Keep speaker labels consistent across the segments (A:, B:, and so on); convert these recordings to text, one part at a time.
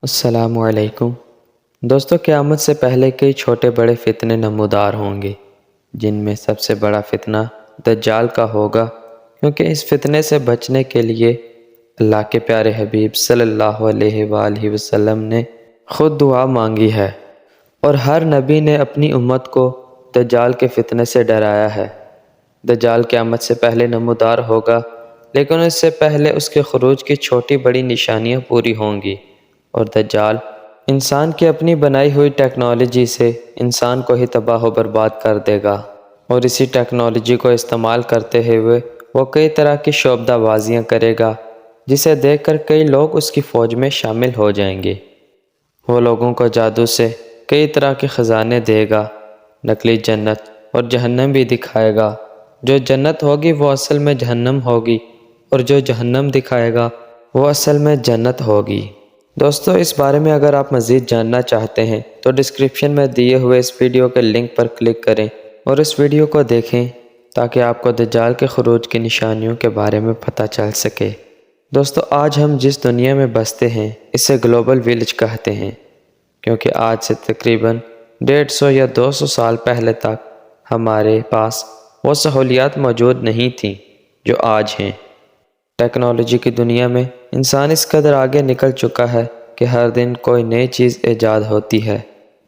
A: السلام علیکم دوستو، قیامت سے پہلے کئی چھوٹے بڑے فتنے نمودار ہوں گے، جن میں سب سے بڑا فتنہ دجال کا ہوگا، کیونکہ اس فتنے سے بچنے کے لیے اللہ کے پیارے حبیب صلی اللہ علیہ وآلہ وسلم نے خود دعا مانگی ہے، اور ہر نبی نے اپنی امت کو دجال کے فتنے سے ڈرایا ہے۔ دجال قیامت سے پہلے نمودار ہوگا، لیکن اس سے پہلے اس کے خروج کی چھوٹی بڑی نشانیاں پوری ہوں گی، اور دجال انسان کی اپنی بنائی ہوئی ٹیکنالوجی سے انسان کو ہی تباہ و برباد کر دے گا، اور اسی ٹیکنالوجی کو استعمال کرتے ہوئے وہ کئی طرح کی شعبدہ بازیاں کرے گا، جسے دیکھ کر کئی لوگ اس کی فوج میں شامل ہو جائیں گے۔ وہ لوگوں کو جادو سے کئی طرح کے خزانے دے گا، نقلی جنت اور جہنم بھی دکھائے گا۔ جو جنت ہوگی وہ اصل میں جہنم ہوگی، اور جو جہنم دکھائے گا وہ اصل میں جنت ہوگی۔ دوستو، اس بارے میں اگر آپ مزید جاننا چاہتے ہیں تو ڈسکرپشن میں دیے ہوئے اس ویڈیو کے لنک پر کلک کریں اور اس ویڈیو کو دیکھیں، تاکہ آپ کو دجال کے خروج کی نشانیوں کے بارے میں پتہ چل سکے۔ دوستو، آج ہم جس دنیا میں بستے ہیں اسے گلوبل ویلیج کہتے ہیں، کیونکہ آج سے تقریباً 150 یا 200 سال پہلے تک ہمارے پاس وہ سہولیات موجود نہیں تھیں جو آج ہیں۔ ٹیکنالوجی کی دنیا میں انسان اس قدر آگے نکل چکا ہے کہ ہر دن کوئی نئی چیز ایجاد ہوتی ہے،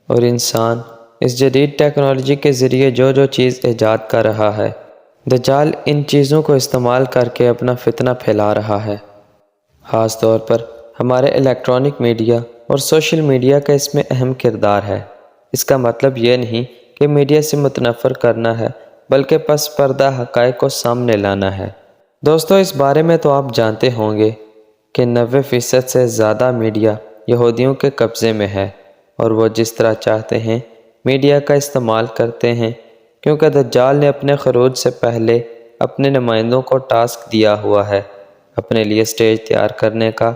A: اور انسان اس جدید ٹیکنالوجی کے ذریعے جو چیز ایجاد کر رہا ہے، دجال ان چیزوں کو استعمال کر کے اپنا فتنہ پھیلا رہا ہے۔ خاص طور پر ہمارے الیکٹرانک میڈیا اور سوشل میڈیا کا اس میں اہم کردار ہے۔ اس کا مطلب یہ نہیں کہ میڈیا سے متنفر کرنا ہے، بلکہ پس پردہ حقائق کو سامنے لانا ہے۔ دوستو، اس بارے میں تو آپ جانتے ہوں گے کہ 90% سے زیادہ میڈیا یہودیوں کے قبضے میں ہے، اور وہ جس طرح چاہتے ہیں میڈیا کا استعمال کرتے ہیں، کیونکہ دجال نے اپنے خروج سے پہلے اپنے نمائندوں کو ٹاسک دیا ہوا ہے اپنے لیے سٹیج تیار کرنے کا،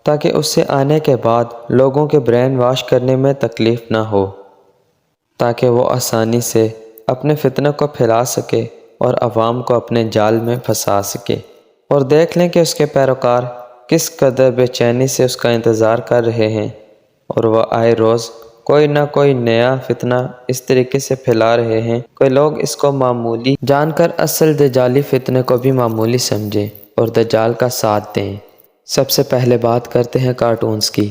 A: تاکہ اس سے آنے کے بعد لوگوں کے برین واش کرنے میں تکلیف نہ ہو، تاکہ وہ آسانی سے اپنے فتنہ کو پھیلا سکے اور عوام کو اپنے جال میں پھنسا سکے۔ اور دیکھ لیں کہ اس کے پیروکار کس قدر بے چینی سے اس کا انتظار کر رہے ہیں، اور وہ آئے روز کوئی نہ کوئی نیا فتنہ اس طریقے سے پھیلا رہے ہیں کہ لوگ اس کو معمولی جان کر اصل دجالی فتنے کو بھی معمولی سمجھیں اور دجال کا ساتھ دیں۔ سب سے پہلے بات کرتے ہیں کارٹونز کی۔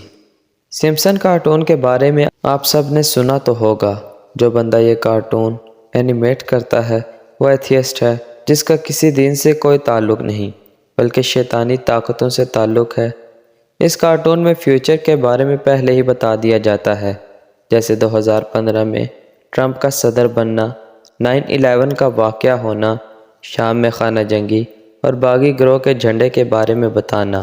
A: سمپسن کارٹون کے بارے میں آپ سب نے سنا تو ہوگا۔ جو بندہ یہ کارٹون اینیمیٹ کرتا ہے وہ ایتھیسٹ ہے، جس کا کسی دین سے کوئی تعلق نہیں بلکہ شیطانی طاقتوں سے تعلق ہے۔ اس کارٹون میں فیوچر کے بارے میں پہلے ہی بتا دیا جاتا ہے، جیسے 2015 میں ٹرمپ کا صدر بننا، 9/11 کا واقعہ ہونا، شام میں خانہ جنگی اور باغی گروہ کے جھنڈے کے بارے میں بتانا۔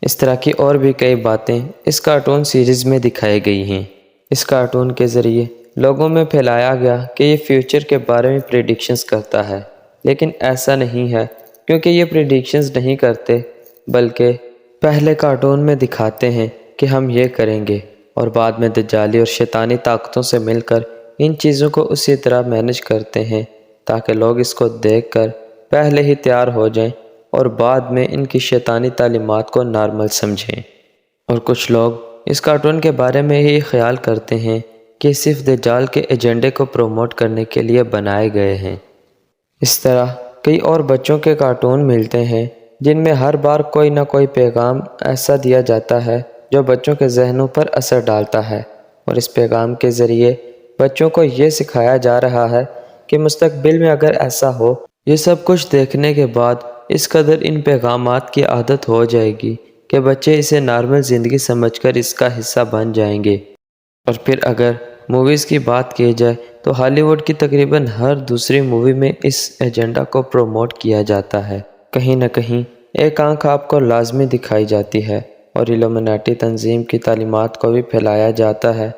A: اس طرح کی اور بھی کئی باتیں اس کارٹون سیریز میں دکھائی گئی ہیں۔ اس کارٹون کے ذریعے لوگوں میں پھیلایا گیا کہ یہ فیوچر کے بارے میں پریڈکشنز کرتا ہے، لیکن ایسا نہیں ہے، کیونکہ یہ پریڈکشنز نہیں کرتے، بلکہ پہلے کارٹون میں دکھاتے ہیں کہ ہم یہ کریں گے، اور بعد میں دجالی اور شیطانی طاقتوں سے مل کر ان چیزوں کو اسی طرح مینج کرتے ہیں تاکہ لوگ اس کو دیکھ کر پہلے ہی تیار ہو جائیں اور بعد میں ان کی شیطانی تعلیمات کو نارمل سمجھیں۔ اور کچھ لوگ اس کارٹون کے بارے میں یہ خیال کرتے ہیں کہ صرف دجال کے ایجنڈے کو پروموٹ کرنے کے لیے بنائے گئے ہیں۔ اس طرح کئی اور بچوں کے کارٹون ملتے ہیں جن میں ہر بار کوئی نہ کوئی پیغام ایسا دیا جاتا ہے جو بچوں کے ذہنوں پر اثر ڈالتا ہے، اور اس پیغام کے ذریعے بچوں کو یہ سکھایا جا رہا ہے کہ مستقبل میں اگر ایسا ہو، یہ سب کچھ دیکھنے کے بعد اس قدر ان پیغامات کی عادت ہو جائے گی کہ بچے اسے نارمل زندگی سمجھ کر اس کا حصہ بن جائیں گے۔ اور پھر اگر موویز کی بات کی جائے تو ہالی ووڈ کی تقریباً ہر دوسری مووی میں اس ایجنڈا کو پروموٹ کیا جاتا ہے۔ کہیں نہ کہیں ایک آنکھ آپ کو لازمی دکھائی جاتی ہے، اور ایلومیناٹی تنظیم کی تعلیمات کو بھی پھیلایا جاتا ہے۔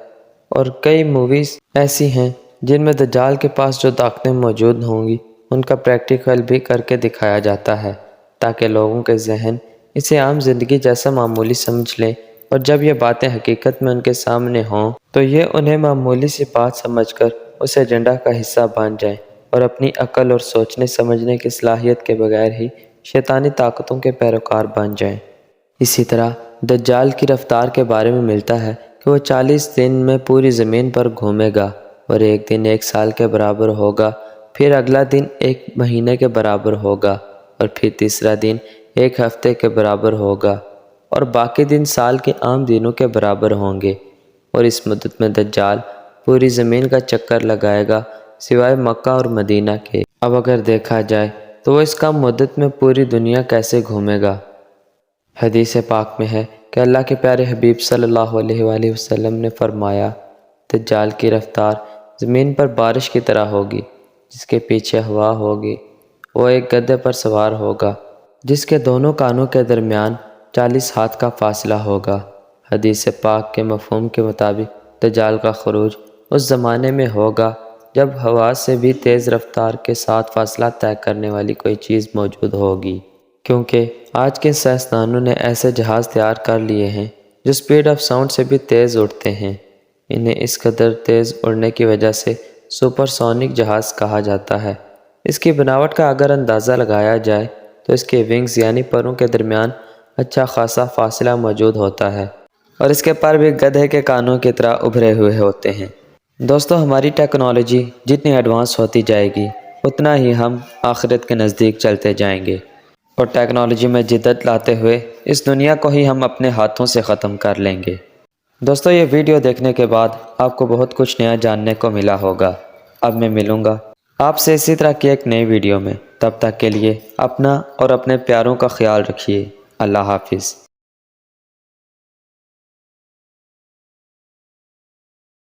A: اور کئی موویز ایسی ہیں جن میں دجال کے پاس جو طاقتیں موجود ہوں گی ان کا پریکٹیکل بھی کر کے دکھایا جاتا ہے، تاکہ لوگوں کے ذہن اسے عام زندگی جیسا معمولی سمجھ لیں، اور جب یہ باتیں حقیقت میں ان کے سامنے ہوں تو یہ انہیں معمولی سی بات سمجھ کر اس ایجنڈا کا حصہ بن جائیں، اور اپنی عقل اور سوچنے سمجھنے کی صلاحیت کے بغیر ہی شیطانی طاقتوں کے پیروکار بن جائیں۔ اسی طرح دجال کی رفتار کے بارے میں ملتا ہے کہ وہ 40 دن میں پوری زمین پر گھومے گا، اور ایک دن 1 سال کے برابر ہوگا، پھر اگلا دن 1 مہینے کے برابر ہوگا، اور پھر تیسرا دن 1 ہفتے کے برابر ہوگا، اور باقی دن سال کے عام دنوں کے برابر ہوں گے۔ اور اس مدت میں دجال پوری زمین کا چکر لگائے گا سوائے مکہ اور مدینہ کے۔ اب اگر دیکھا جائے تو وہ اس کم مدت میں پوری دنیا کیسے گھومے گا؟ حدیث پاک میں ہے کہ اللہ کے پیارے حبیب صلی اللہ علیہ وآلہ وسلم نے فرمایا، دجال کی رفتار زمین پر بارش کی طرح ہوگی، جس کے پیچھے ہوا ہوگی۔ وہ ایک گدھے پر سوار ہوگا جس کے دونوں کانوں کے درمیان 40 ہاتھ کا فاصلہ ہوگا۔ حدیث پاک کے مفہوم کے مطابق دجال کا خروج اس زمانے میں ہوگا جب ہوا سے بھی تیز رفتار کے ساتھ فاصلہ طے کرنے والی کوئی چیز موجود ہوگی، کیونکہ آج کے سائنسدانوں نے ایسے جہاز تیار کر لیے ہیں جو سپیڈ آف ساؤنڈ سے بھی تیز اڑتے ہیں۔ انہیں اس قدر تیز اڑنے کی وجہ سے سپر سونک جہاز کہا جاتا ہے۔ اس کی بناوٹ کا اگر اندازہ لگایا جائے تو اس کے ونگز یعنی پروں کے درمیان اچھا خاصا فاصلہ موجود ہوتا ہے، اور اس کے پر بھی گدھے کے کانوں کی طرح ابھرے ہوئے ہوتے ہیں۔ دوستو، ہماری ٹیکنالوجی جتنی ایڈوانس ہوتی جائے گی اتنا ہی ہم آخرت کے نزدیک چلتے جائیں گے، اور ٹیکنالوجی میں جدت لاتے ہوئے اس دنیا کو ہی ہم اپنے ہاتھوں سے ختم کر لیں گے۔ دوستو، یہ ویڈیو دیکھنے کے بعد آپ کو بہت کچھ نیا جاننے کو ملا ہوگا۔ اب میں ملوں گا آپ سے اسی طرح کی ایک نئی ویڈیو میں۔ تب تک کے لیے اپنا اور اپنے پیاروں کا خیال رکھیے۔ اللہ حافظ۔